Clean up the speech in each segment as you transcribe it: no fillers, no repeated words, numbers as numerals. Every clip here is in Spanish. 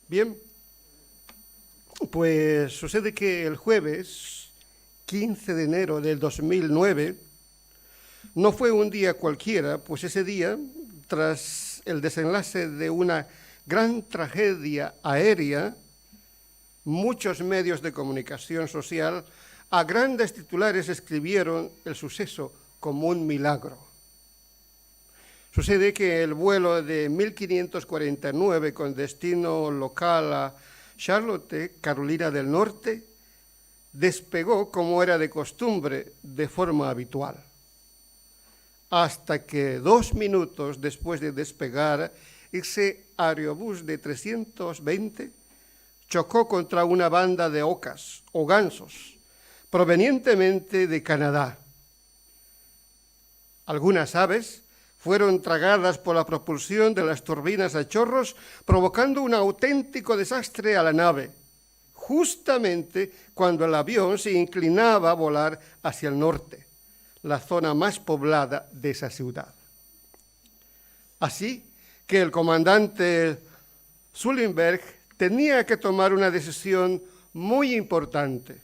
Bien, pues sucede que el jueves 15 de enero del 2009 no fue un día cualquiera, pues ese día, tras el desenlace de una gran tragedia aérea, muchos medios de comunicación social a grandes titulares escribieron el suceso como un milagro. Sucede que el vuelo de 1549 con destino local a Charlotte, Carolina del Norte, despegó como era de costumbre, de forma habitual. Hasta que 2 minutos después de despegar, ese aerobús de 320 chocó contra una banda de ocas o gansos, provenientemente de Canadá. Algunas aves fueron tragadas por la propulsión de las turbinas a chorros, provocando un auténtico desastre a la nave, justamente cuando el avión se inclinaba a volar hacia el norte, la zona más poblada de esa ciudad. Así que el comandante Sullenberg tenía que tomar una decisión muy importante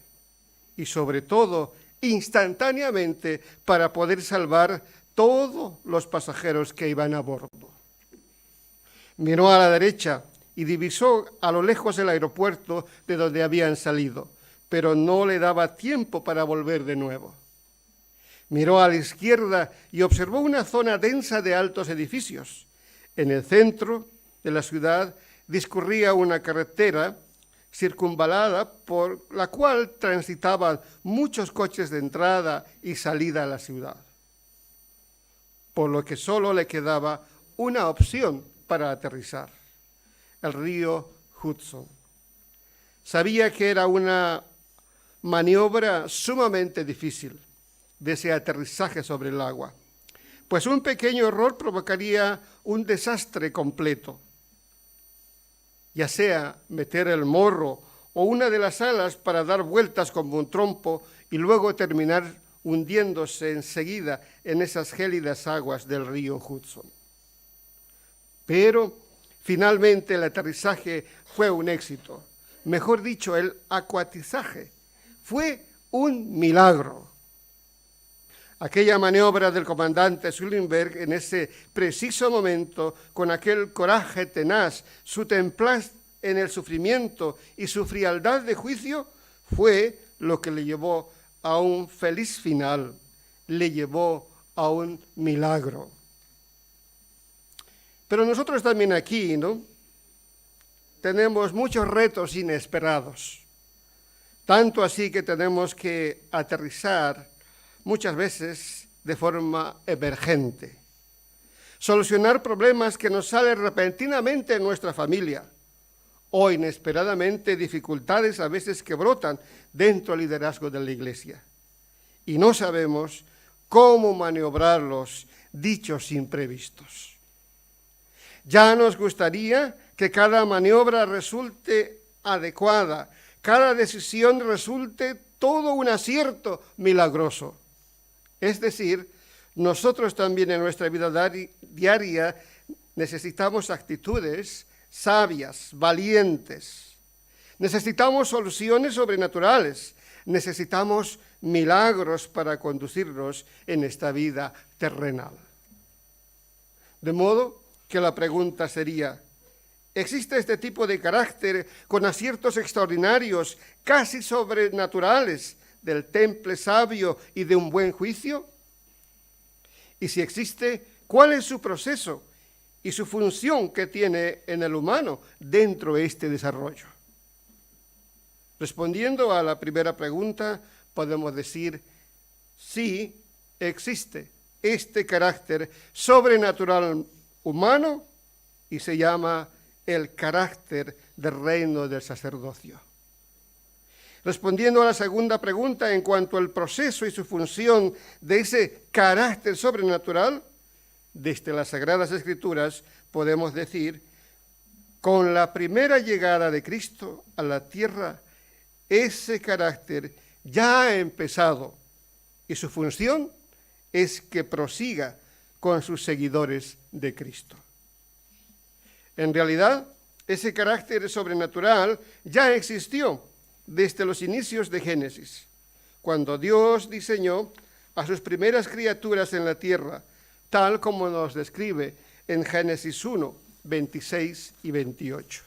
y sobre todo instantáneamente para poder salvar todos los pasajeros que iban a bordo. Miró a la derecha y divisó a lo lejos el aeropuerto de donde habían salido, pero no le daba tiempo para volver de nuevo. Miró a la izquierda y observó una zona densa de altos edificios. En el centro de la ciudad discurría una carretera circunvalada por la cual transitaban muchos coches de entrada y salida a la ciudad, por lo que solo le quedaba una opción para aterrizar: el río Hudson. Sabía que era una maniobra sumamente difícil de ese aterrizaje sobre el agua, pues un pequeño error provocaría un desastre completo, ya sea meter el morro o una de las alas para dar vueltas como un trompo y luego terminar hundiéndose enseguida en esas gélidas aguas del río Hudson. Pero finalmente el aterrizaje fue un éxito. Mejor dicho, el acuatizaje fue un milagro. Aquella maniobra del comandante Sullenberg en ese preciso momento, con aquel coraje tenaz, su templaz en el sufrimiento y su frialdad de juicio, fue lo que le llevó a un feliz final, le llevó a un milagro. Pero nosotros también aquí, ¿no?, tenemos muchos retos inesperados, tanto así que tenemos que aterrizar muchas veces de forma emergente, solucionar problemas que nos salen repentinamente en nuestra familia o inesperadamente dificultades a veces que brotan dentro del liderazgo de la Iglesia y no sabemos cómo maniobrarlos dichos imprevistos. Ya nos gustaría que cada maniobra resulte adecuada, cada decisión resulte todo un acierto milagroso. Es decir, nosotros también en nuestra vida diaria necesitamos actitudes sabias, valientes. Necesitamos soluciones sobrenaturales. Necesitamos milagros para conducirnos en esta vida terrenal. De modo que la pregunta sería: ¿existe este tipo de carácter con aciertos extraordinarios, casi sobrenaturales, del temple sabio y de un buen juicio? Y si existe, ¿cuál es su proceso y su función que tiene en el humano dentro de este desarrollo? Respondiendo a la primera pregunta, podemos decir: sí, existe este carácter sobrenatural humano y se llama el carácter del reino del sacerdocio. Respondiendo a la segunda pregunta en cuanto al proceso y su función de ese carácter sobrenatural, desde las Sagradas Escrituras podemos decir: con la primera llegada de Cristo a la tierra, ese carácter ya ha empezado y su función es que prosiga con sus seguidores de Cristo. En realidad, Ese carácter sobrenatural ya existió desde los inicios de Génesis, cuando Dios diseñó a sus primeras criaturas en la tierra, tal como nos describe en Génesis 1, 26 y 28.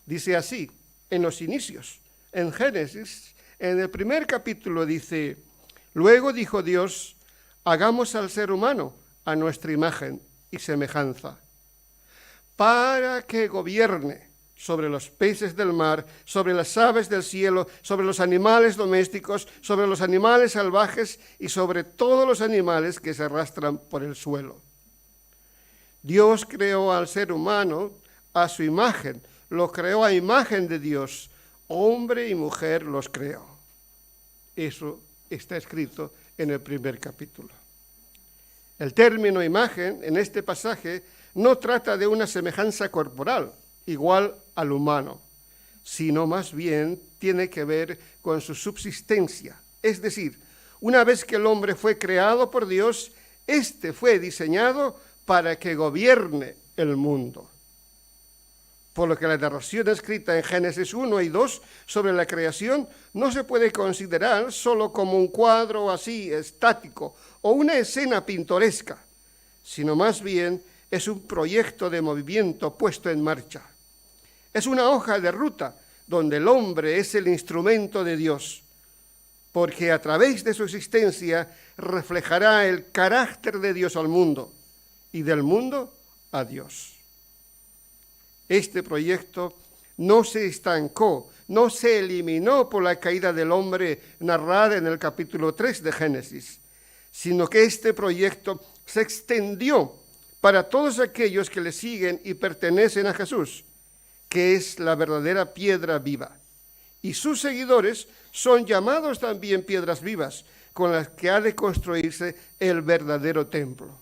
Dice así, en los inicios, en Génesis, en el primer capítulo dice: luego dijo Dios, hagamos al ser humano a nuestra imagen y semejanza, para que gobierne sobre los peces del mar, sobre las aves del cielo, sobre los animales domésticos, sobre los animales salvajes y sobre todos los animales que se arrastran por el suelo. Dios creó al ser humano a su imagen, lo creó a imagen de Dios, hombre y mujer los creó. Eso está escrito en el primer capítulo. El término imagen en este pasaje no trata de una semejanza corporal igual al humano, sino más bien tiene que ver con su subsistencia. Es decir, una vez que el hombre fue creado por Dios, éste fue diseñado para que gobierne el mundo. Por lo que la narración escrita en Génesis 1 y 2 sobre la creación no se puede considerar solo como un cuadro así estático o una escena pintoresca, sino más bien es un proyecto de movimiento puesto en marcha. Es una hoja de ruta donde el hombre es el instrumento de Dios, porque a través de su existencia reflejará el carácter de Dios al mundo y del mundo a Dios. Este proyecto no se estancó, no se eliminó por la caída del hombre narrada en el capítulo 3 de Génesis, sino que este proyecto se extendió para todos aquellos que le siguen y pertenecen a Jesús, que es la verdadera piedra viva. Y sus seguidores son llamados también piedras vivas, con las que ha de construirse el verdadero templo,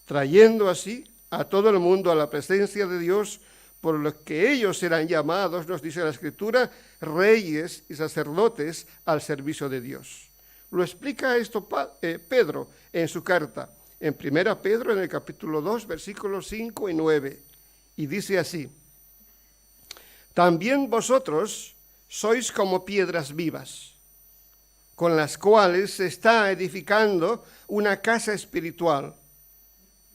trayendo así a todo el mundo a la presencia de Dios, por lo que ellos serán llamados, nos dice la Escritura, reyes y sacerdotes al servicio de Dios. Lo explica esto Pedro en su carta, en 1 Pedro, en el capítulo 2, versículos 5 y 9, y dice así: también vosotros sois como piedras vivas, con las cuales se está edificando una casa espiritual.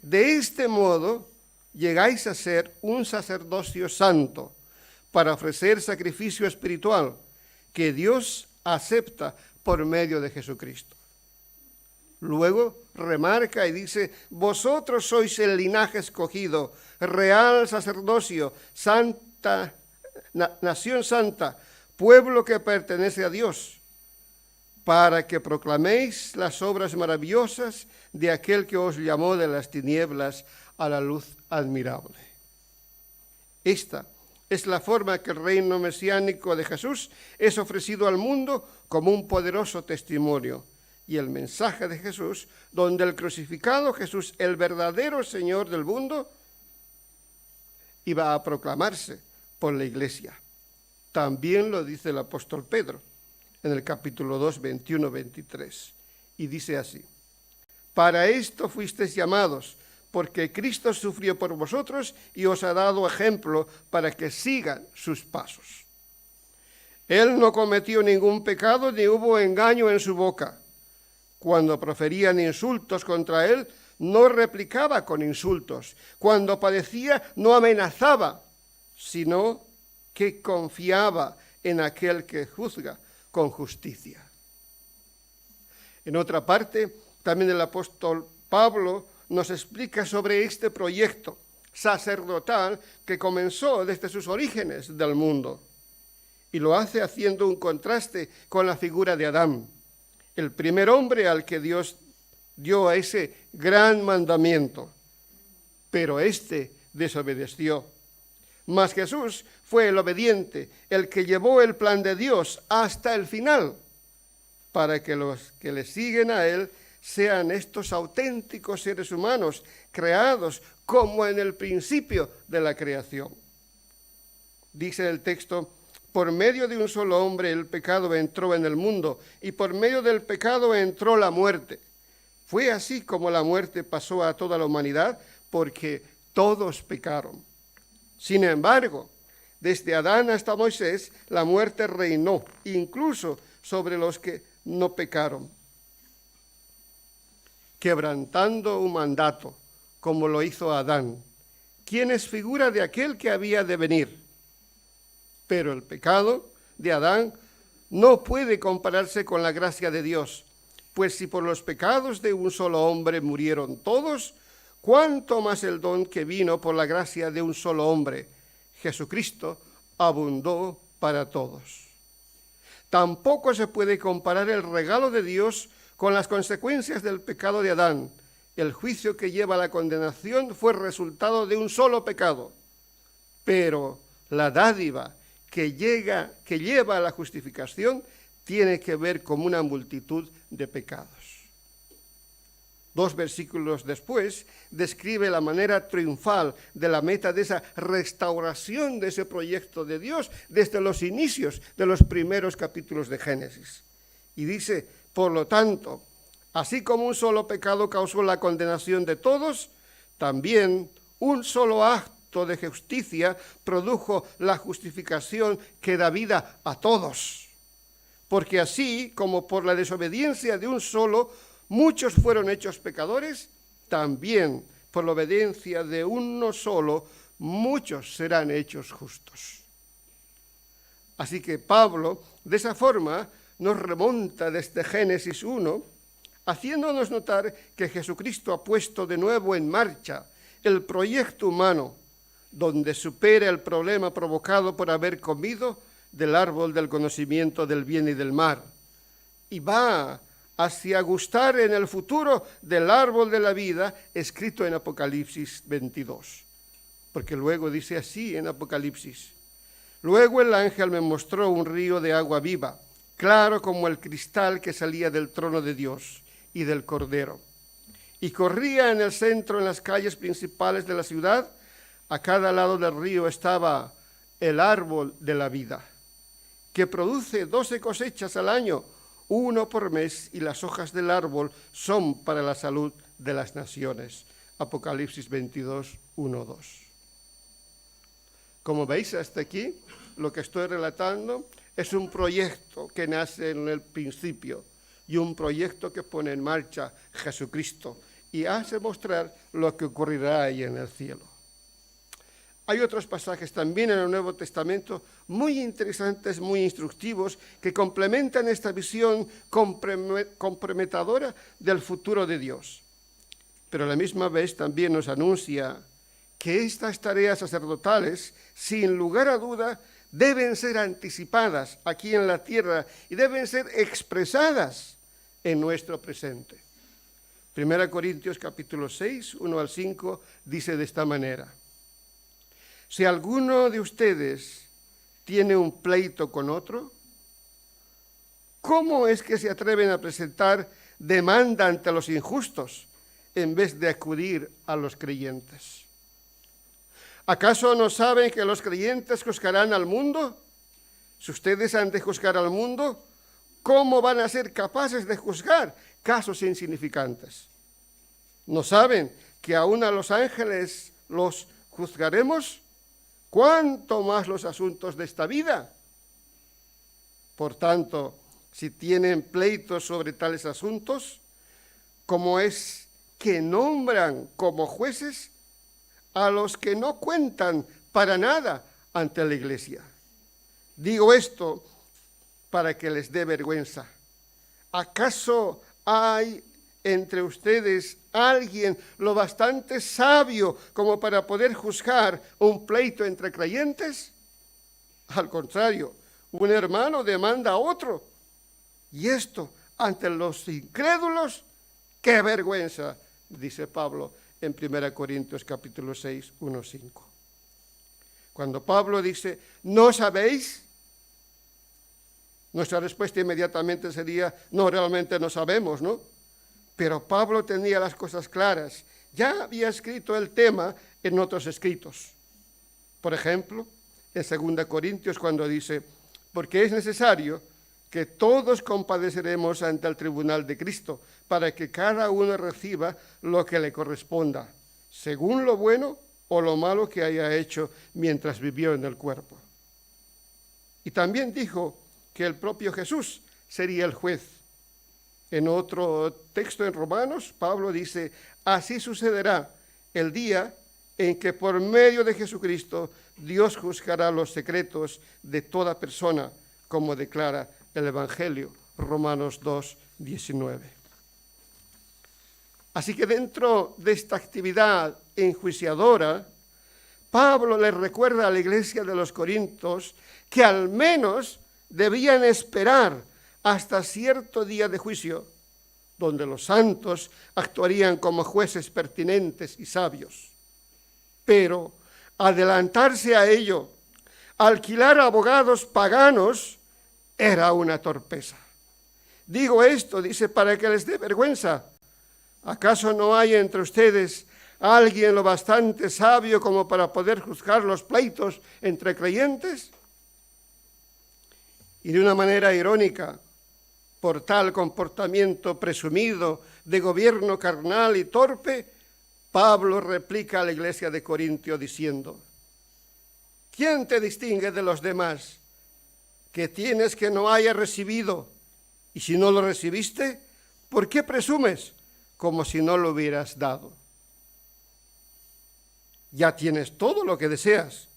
De este modo llegáis a ser un sacerdocio santo para ofrecer sacrificio espiritual que Dios acepta por medio de Jesucristo. Luego remarca y dice: vosotros sois el linaje escogido, real sacerdocio, santa nación santa, pueblo que pertenece a Dios, para que proclaméis las obras maravillosas de aquel que os llamó de las tinieblas a la luz admirable. Esta es la forma que el reino mesiánico de Jesús es ofrecido al mundo como un poderoso testimonio, y el mensaje de Jesús, donde el crucificado Jesús, el verdadero Señor del mundo, iba a proclamarse por la Iglesia. También lo dice el apóstol Pedro en el capítulo 2, 21-23, y dice así: para esto fuisteis llamados, porque Cristo sufrió por vosotros y os ha dado ejemplo para que sigan sus pasos. Él no cometió ningún pecado ni hubo engaño en su boca. Cuando proferían insultos contra él, no replicaba con insultos. Cuando padecía, no amenazaba, sino que confiaba en aquel que juzga con justicia. En otra parte, también el apóstol Pablo nos explica sobre este proyecto sacerdotal que comenzó desde sus orígenes del mundo, y lo hace haciendo un contraste con la figura de Adán, el primer hombre al que Dios dio ese gran mandamiento, pero éste desobedeció. Mas Jesús fue el obediente, el que llevó el plan de Dios hasta el final, para que los que le siguen a él sean estos auténticos seres humanos, creados como en el principio de la creación. Dice el texto: por medio de un solo hombre el pecado entró en el mundo, y por medio del pecado entró la muerte. Fue así como la muerte pasó a toda la humanidad, porque todos pecaron. Sin embargo, desde Adán hasta Moisés, la muerte reinó, incluso sobre los que no pecaron, quebrantando un mandato, como lo hizo Adán, quien es figura de aquel que había de venir. Pero el pecado de Adán no puede compararse con la gracia de Dios, pues si por los pecados de un solo hombre murieron todos, ¿cuánto más el don que vino por la gracia de un solo hombre, Jesucristo, abundó para todos? Tampoco se puede comparar el regalo de Dios con las consecuencias del pecado de Adán. El juicio que lleva a la condenación fue resultado de un solo pecado, pero la dádiva que lleva a la justificación tiene que ver con una multitud de pecados. 2 versículos después, describe la manera triunfal de la meta de esa restauración de ese proyecto de Dios desde los inicios de los primeros capítulos de Génesis. Y dice, por lo tanto, así como un solo pecado causó la condenación de todos, también un solo acto de justicia produjo la justificación que da vida a todos. Porque así como por la desobediencia de un solo, muchos fueron hechos pecadores, también por la obediencia de uno solo, muchos serán hechos justos. Así que Pablo, de esa forma, nos remonta desde Génesis 1, haciéndonos notar que Jesucristo ha puesto de nuevo en marcha el proyecto humano, donde supera el problema provocado por haber comido del árbol del conocimiento del bien y del mal, y va hacia gustar en el futuro del árbol de la vida escrito en Apocalipsis 22. Porque luego dice así en Apocalipsis: luego el ángel me mostró un río de agua viva, claro como el cristal que salía del trono de Dios y del Cordero, y corría en el centro, en las calles principales de la ciudad. A cada lado del río estaba el árbol de la vida, que produce 12 cosechas al año, 1 por mes, y las hojas del árbol son para la salud de las naciones. Apocalipsis 22, 1, 2. Como veis hasta aquí, lo que estoy relatando es un proyecto que nace en el principio y un proyecto que pone en marcha Jesucristo y hace mostrar lo que ocurrirá ahí en el cielo. Hay otros pasajes también en el Nuevo Testamento muy interesantes, muy instructivos, que complementan esta visión comprometedora del futuro de Dios. Pero a la misma vez también nos anuncia que estas tareas sacerdotales, sin lugar a duda, deben ser anticipadas aquí en la tierra y deben ser expresadas en nuestro presente. 1 Corintios capítulo 6, 1 al 5, dice de esta manera: si alguno de ustedes tiene un pleito con otro, ¿cómo es que se atreven a presentar demanda ante los injustos en vez de acudir a los creyentes? ¿Acaso no saben que los creyentes juzgarán al mundo? Si ustedes han de juzgar al mundo, ¿cómo van a ser capaces de juzgar casos insignificantes? ¿No saben que aún a los ángeles los juzgaremos? ¿Cuánto más los asuntos de esta vida? Por tanto, si tienen pleitos sobre tales asuntos, ¿cómo es que nombran como jueces a los que no cuentan para nada ante la iglesia? Digo esto para que les dé vergüenza. ¿Acaso hay entre ustedes alguien lo bastante sabio como para poder juzgar un pleito entre creyentes? Al contrario, un hermano demanda a otro. Y esto, ante los incrédulos, ¡qué vergüenza!, dice Pablo en 1 Corintios capítulo 6, 1, 5. Cuando Pablo dice, ¿no sabéis? Nuestra respuesta inmediatamente sería, no, realmente no sabemos, ¿no? Pero Pablo tenía las cosas claras. Ya había escrito el tema en otros escritos. Por ejemplo, en 2 Corintios cuando dice, porque es necesario que todos compadeceremos ante el tribunal de Cristo, para que cada uno reciba lo que le corresponda, según lo bueno o lo malo que haya hecho mientras vivió en el cuerpo. Y también dijo que el propio Jesús sería el juez. En otro texto en Romanos, Pablo dice, así sucederá el día en que por medio de Jesucristo Dios juzgará los secretos de toda persona, como declara el Evangelio, Romanos 2, 19. Así que dentro de esta actividad enjuiciadora, Pablo le recuerda a la iglesia de los Corintios que al menos debían esperar hasta cierto día de juicio, donde los santos actuarían como jueces pertinentes y sabios. Pero adelantarse a ello, alquilar abogados paganos, era una torpeza. Digo esto, dice, para que les dé vergüenza. ¿Acaso no hay entre ustedes alguien lo bastante sabio como para poder juzgar los pleitos entre creyentes? Y de una manera irónica, por tal comportamiento presumido de gobierno carnal y torpe, Pablo replica a la iglesia de Corintio diciendo, ¿quién te distingue de los demás? ¿Qué tienes que no haya recibido? Y si no lo recibiste, ¿por qué presumes como si no lo hubieras dado? Ya tienes todo lo que deseas.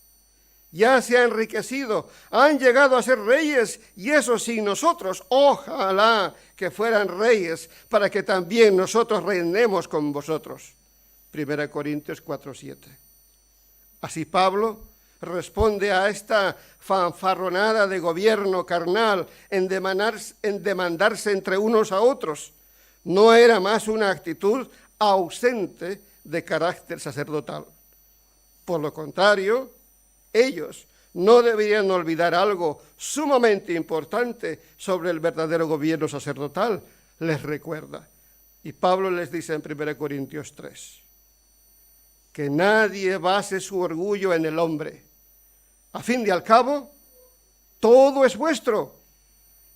Ya se ha enriquecido, han llegado a ser reyes, y eso sin nosotros. Ojalá que fueran reyes, para que también nosotros reinemos con vosotros. 1 Corintios 4:7. Así Pablo responde a esta fanfarronada de gobierno carnal en demandarse entre unos a otros. No era más una actitud ausente de carácter sacerdotal. Por lo contrario, ellos no deberían olvidar algo sumamente importante sobre el verdadero gobierno sacerdotal, les recuerda. Y Pablo les dice en 1 Corintios 3, que nadie base su orgullo en el hombre. A fin y al cabo, todo es vuestro,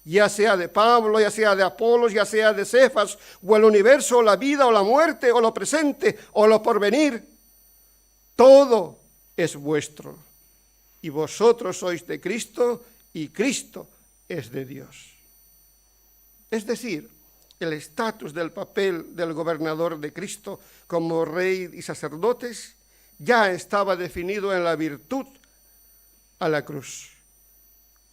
ya sea de Pablo, ya sea de Apolos, ya sea de Cefas, o el universo, o la vida, o la muerte, o lo presente, o lo porvenir. Todo es vuestro. Y vosotros sois de Cristo, y Cristo es de Dios. Es decir, el estatus del papel del gobernador de Cristo como rey y sacerdotes ya estaba definido en la virtud a la cruz.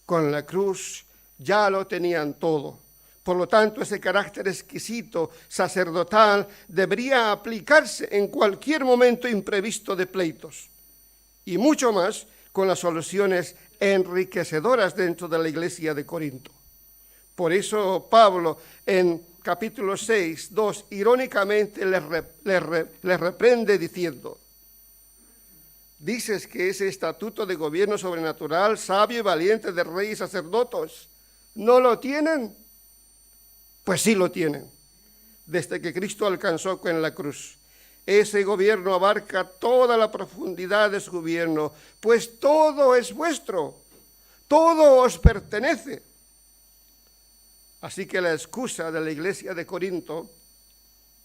Con la cruz ya lo tenían todo. Por lo tanto, ese carácter exquisito, sacerdotal, debería aplicarse en cualquier momento imprevisto de pleitos. Y mucho más con las soluciones enriquecedoras dentro de la iglesia de Corinto. Por eso Pablo en capítulo 6, 2, irónicamente le reprende diciendo, dices que ese estatuto de gobierno sobrenatural, sabio y valiente de reyes y sacerdotes, ¿no lo tienen? Pues sí lo tienen, desde que Cristo alcanzó en la cruz. Ese gobierno abarca toda la profundidad de su gobierno, pues todo es vuestro, todo os pertenece. Así que la excusa de la iglesia de Corinto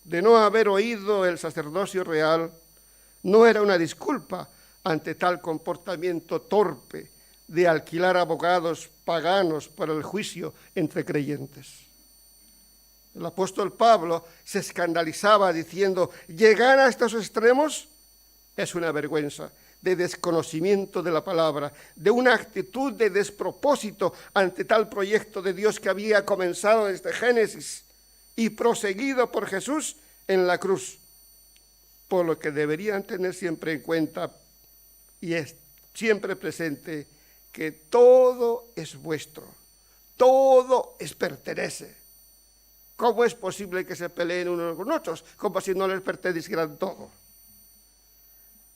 de no haber oído el sacerdocio real no era una disculpa ante tal comportamiento torpe de alquilar abogados paganos para el juicio entre creyentes. El apóstol Pablo se escandalizaba diciendo, llegar a estos extremos es una vergüenza de desconocimiento de la palabra, de una actitud de despropósito ante tal proyecto de Dios que había comenzado desde Génesis y proseguido por Jesús en la cruz. Por lo que deberían tener siempre en cuenta y es siempre presente que todo es vuestro, todo os pertenece. ¿Cómo es posible que se peleen unos con otros? Como si no les pertenecieran todo.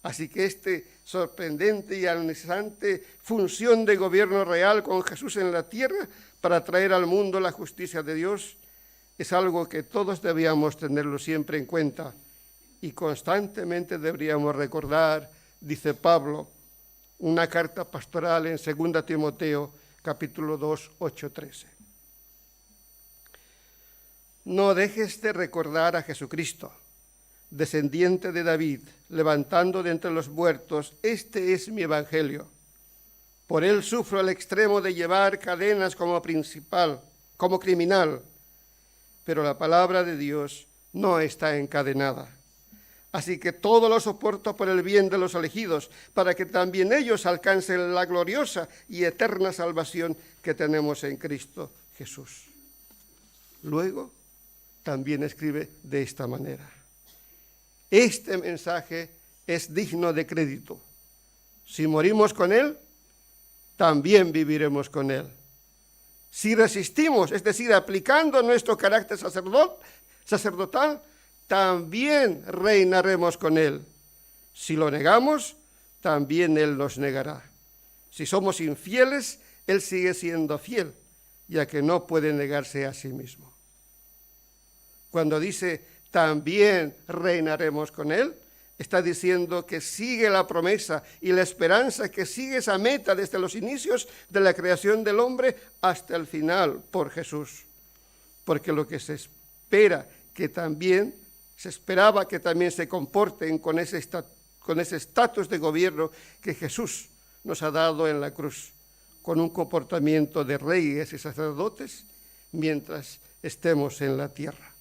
Así que este sorprendente y agonizante función de gobierno real con Jesús en la tierra para traer al mundo la justicia de Dios es algo que todos debíamos tenerlo siempre en cuenta y constantemente deberíamos recordar, dice Pablo, una carta pastoral en 2 Timoteo, capítulo 2, 8-13. No dejes de recordar a Jesucristo, descendiente de David, levantando de entre los muertos, este es mi evangelio. Por él sufro el extremo de llevar cadenas como criminal, pero la palabra de Dios no está encadenada. Así que todo lo soporto por el bien de los elegidos, para que también ellos alcancen la gloriosa y eterna salvación que tenemos en Cristo Jesús. Luego, también escribe de esta manera: este mensaje es digno de crédito. Si morimos con él, también viviremos con él. Si resistimos, es decir, aplicando nuestro carácter sacerdotal, también reinaremos con él. Si lo negamos, también él nos negará. Si somos infieles, él sigue siendo fiel, ya que no puede negarse a sí mismo. Cuando dice también reinaremos con él, está diciendo que sigue la promesa y la esperanza, que sigue esa meta desde los inicios de la creación del hombre hasta el final por Jesús. Porque lo que se esperaba que también se comporten con ese estatus de gobierno que Jesús nos ha dado en la cruz, con un comportamiento de reyes y sacerdotes mientras estemos en la tierra.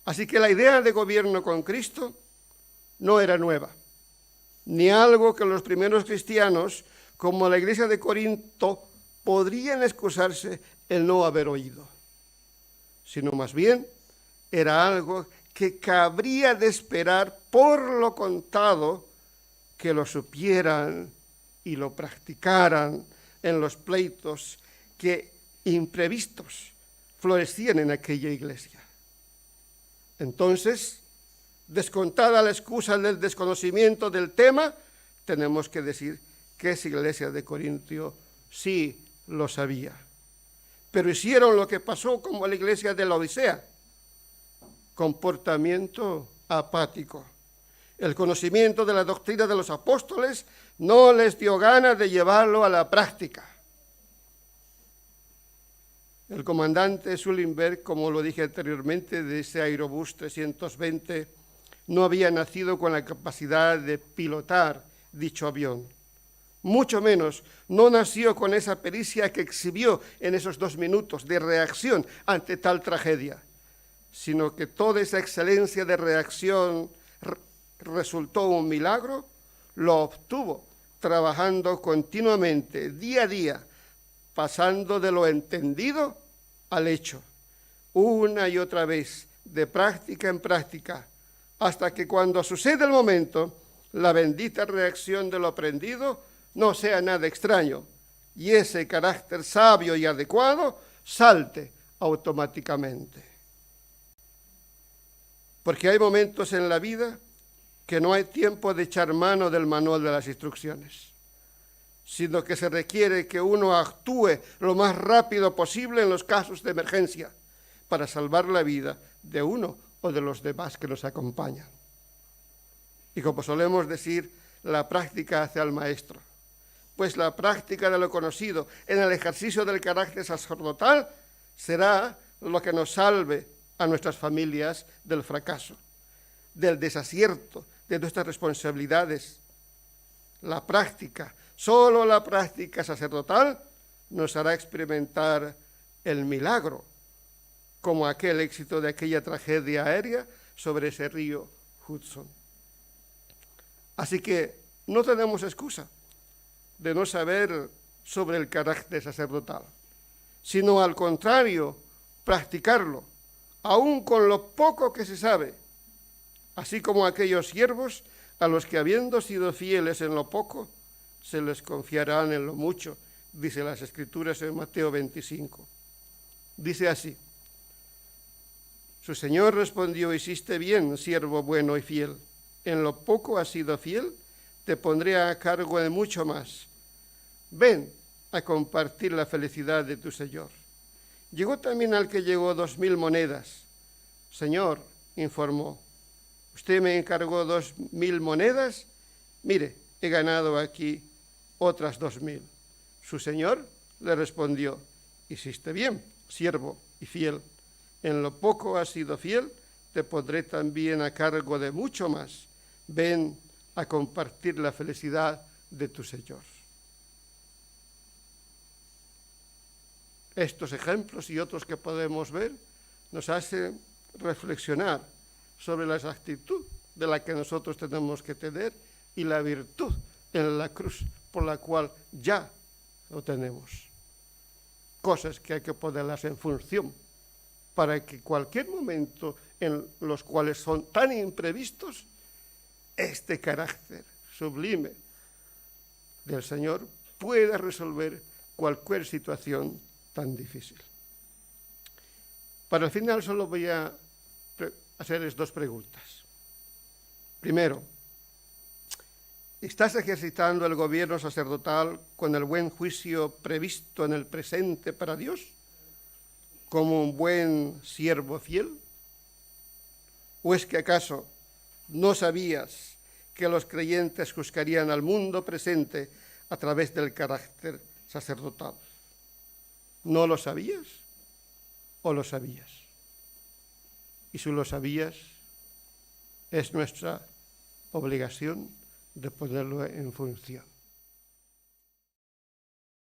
Así que la idea de gobierno con Cristo no era nueva, ni algo que los primeros cristianos, como la iglesia de Corinto, podrían excusarse el no haber oído, sino más bien era algo que cabría de esperar por lo contado que lo supieran y lo practicaran en los pleitos que imprevistos florecían en aquella iglesia. Entonces, descontada la excusa del desconocimiento del tema, tenemos que decir que esa iglesia de Corinto sí lo sabía. Pero hicieron lo que pasó como la iglesia de la Odisea: comportamiento apático. El conocimiento de la doctrina de los apóstoles no les dio ganas de llevarlo a la práctica. El comandante Sullenberg, como lo dije anteriormente, de ese Aerobús 320, no había nacido con la capacidad de pilotar dicho avión. Mucho menos no nació con esa pericia que exhibió en esos 2 minutos de reacción ante tal tragedia, sino que toda esa excelencia de reacción resultó un milagro, lo obtuvo trabajando continuamente, día a día, pasando de lo entendido al hecho, una y otra vez, de práctica en práctica, hasta que cuando sucede el momento, la bendita reacción de lo aprendido no sea nada extraño, y ese carácter sabio y adecuado salte automáticamente. Porque hay momentos en la vida que no hay tiempo de echar mano del manual de las instrucciones, sino que se requiere que uno actúe lo más rápido posible en los casos de emergencia para salvar la vida de uno o de los demás que nos acompañan. Y como solemos decir, la práctica hace al maestro, pues la práctica de lo conocido en el ejercicio del carácter sacerdotal será lo que nos salve a nuestras familias del fracaso, del desacierto, de nuestras responsabilidades. La práctica, solo la práctica sacerdotal, nos hará experimentar el milagro, como aquel éxito de aquella tragedia aérea sobre ese río Hudson. Así que no tenemos excusa de no saber sobre el carácter sacerdotal, sino al contrario, practicarlo, aun con lo poco que se sabe, así como aquellos siervos a los que, habiendo sido fieles en lo poco, se les confiarán en lo mucho, dice las Escrituras en Mateo 25. Dice así: su Señor respondió: hiciste bien, siervo bueno y fiel. En lo poco has sido fiel, te pondré a cargo de mucho más. Ven a compartir la felicidad de tu Señor. Llegó también al que llegó 2,000 monedas. Señor, informó, usted me encargó 2,000 monedas. Mire, he ganado aquí otras 2,000. Su Señor le respondió: hiciste bien, siervo y fiel. En lo poco has sido fiel, te pondré también a cargo de mucho más. Ven a compartir la felicidad de tu Señor. Estos ejemplos y otros que podemos ver nos hacen reflexionar sobre la exactitud de la que nosotros tenemos que tener y la virtud en la cruz por la cual ya lo tenemos. Cosas que hay que ponerlas en función para que cualquier momento en los cuales son tan imprevistos, este carácter sublime del Señor pueda resolver cualquier situación tan difícil. Para el final solo voy a hacerles dos preguntas. Primero, ¿estás ejercitando el gobierno sacerdotal con el buen juicio previsto en el presente para Dios, como un buen siervo fiel? ¿O es que acaso no sabías que los creyentes juzgarían al mundo presente a través del carácter sacerdotal? ¿No lo sabías o lo sabías? Y si lo sabías, es nuestra obligación de ponerlo en función.